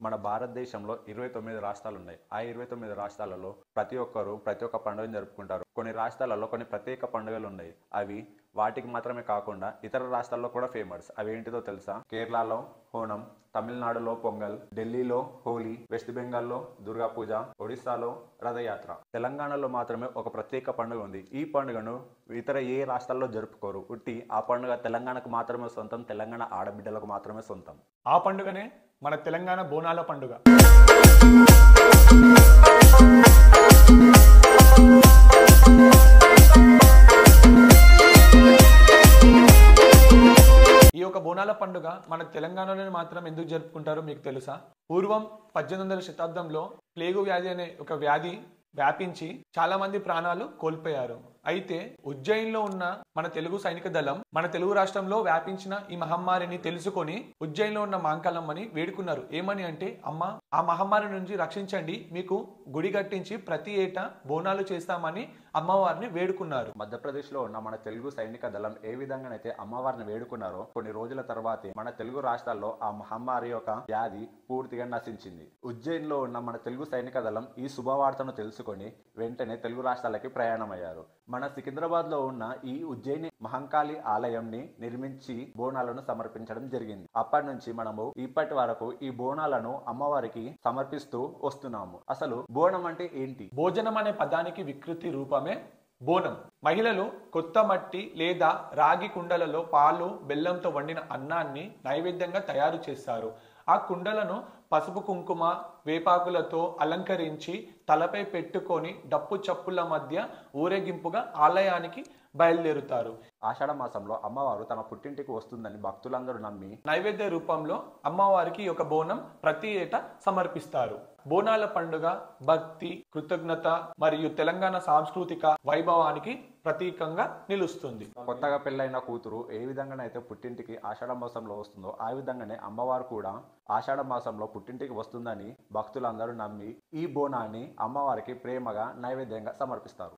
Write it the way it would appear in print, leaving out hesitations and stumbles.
మన భారతదేశంలో 29 రాష్ట్రాలు ఉన్నాయి. ఆ 29 రాష్ట్రాలలో ప్రతి ఒక్కరు ప్రతి ఒక్క పండుగను జరుపుకుంటారు. కొన్ని రాష్ట్రాలలో కొన్ని ప్రత్యేక పండుగలు ఉన్నాయి. అవి వాటికి మాత్రమే కాకుండా ఇతర రాష్ట్రాల్లో కూడా ఫేమస్. అవి ఏంటిదో తెలుసా? కేరళలో ఓణం, తమిళనాడులో పొంగల్, ఢిల్లీలో హోలీ, వెస్ట్ బెంగాల్లో దుర్గా పూజ, ఒడిస్సాలో రథయాత్ర. తెలంగాణలో మాత్రమే ఒక ప్రత్యేక పండుగ ఉంది. ఈ పండుగను ఇతర ఏ రాష్ట్రాల్లో జరుపుకోరు. ఉట్టి ఆ పండుగ తెలంగాణకు మాత్రమే సొంతం, తెలంగాణ ఆడబిడ్డలకు మాత్రమే సొంతం. ఆ పండుగనే మన తెలంగాణ బోనాల పండుగ. ఈ యొక్క బోనాల పండుగ మన తెలంగాణలోనే మాత్రం ఎందుకు జరుపుకుంటారో మీకు తెలుసా? పూర్వం 1800 శతాబ్దంలో ప్లేగు వ్యాధి అనే ఒక వ్యాధి వ్యాపించి చాలా మంది ప్రాణాలు కోల్పోయారు. అయితే ఉజ్జయిన్లో ఉన్న మన తెలుగు సైనిక దళం మన తెలుగు రాష్ట్రంలో వ్యాపించిన ఈ మహమ్మారిని తెలుసుకొని ఉజ్జయిన్లో ఉన్న మాంకాలమ్మని వేడుకున్నారు. ఏమని అంటే, అమ్మ, ఆ మహమ్మారి నుంచి రక్షించండి, మీకు గుడి కట్టించి ప్రతి ఏటా బోనాలు చేస్తామని అమ్మవారిని వేడుకున్నారు. మధ్యప్రదేశ్లో ఉన్న మన తెలుగు సైనిక దళం ఏ విధంగానైతే అమ్మవారిని వేడుకున్నారో కొన్ని రోజుల తర్వాతే మన తెలుగు రాష్ట్రాల్లో ఆ మహమ్మారి యొక్క వ్యాధి పూర్తిగా నశించింది. ఉజ్జయిన్లో ఉన్న మన తెలుగు సైనిక దళం ఈ శుభవార్తను తెలుసుకొని వెంటనే తెలుగు రాష్ట్రాలకి ప్రయాణమయ్యారు. మన సికింద్రాబాద్ లో ఉన్న ఈ ఉజ్జయిని మహంకాళి ఆలయంని నిర్మించి బోనాలను సమర్పించడం జరిగింది. అప్పటి నుంచి మనము ఇప్పటి వరకు ఈ బోనాలను అమ్మవారికి సమర్పిస్తూ వస్తున్నాము. అసలు బోనం అంటే ఏంటి? భోజనం అనే పదానికి వికృతి రూపమే బోనం. మహిళలు కొత్త మట్టి లేదా రాగి కుండలలో పాలు, బెల్లంతో వండిన అన్నాన్ని నైవేద్యంగా తయారు చేస్తారు. ఆ కుండలను పసుపు, కుంకుమ, వేపాకులతో అలంకరించి తలపై పెట్టుకొని డప్పు చప్పుల మధ్య ఊరేగింపుగా ఆలయానికి బయలుదేరుతారు. ఆషాఢ మాసంలో అమ్మవారు తన పుట్టింటికి వస్తుందని భక్తులందరూ నమ్మి నైవేద్య రూపంలో అమ్మవారికి ఒక బోనం ప్రతి ఏటా సమర్పిస్తారు. బోనాల పండుగ భక్తి, కృతజ్ఞత మరియు తెలంగాణ సాంస్కృతిక వైభవానికి ప్రతీకంగా నిలుస్తుంది. కొత్తగా పెళ్ళైన కూతురు ఏ విధంగానైతే పుట్టింటికి ఆషాఢ మాసంలో వస్తుందో ఆ విధంగానే అమ్మవారు కూడా ఆషాఢ మాసంలో పుట్టింటికి వస్తుందని భక్తులందరూ నమ్మి ఈ బోనాన్ని అమ్మవారికి ప్రేమగా నైవేద్యంగా సమర్పిస్తారు.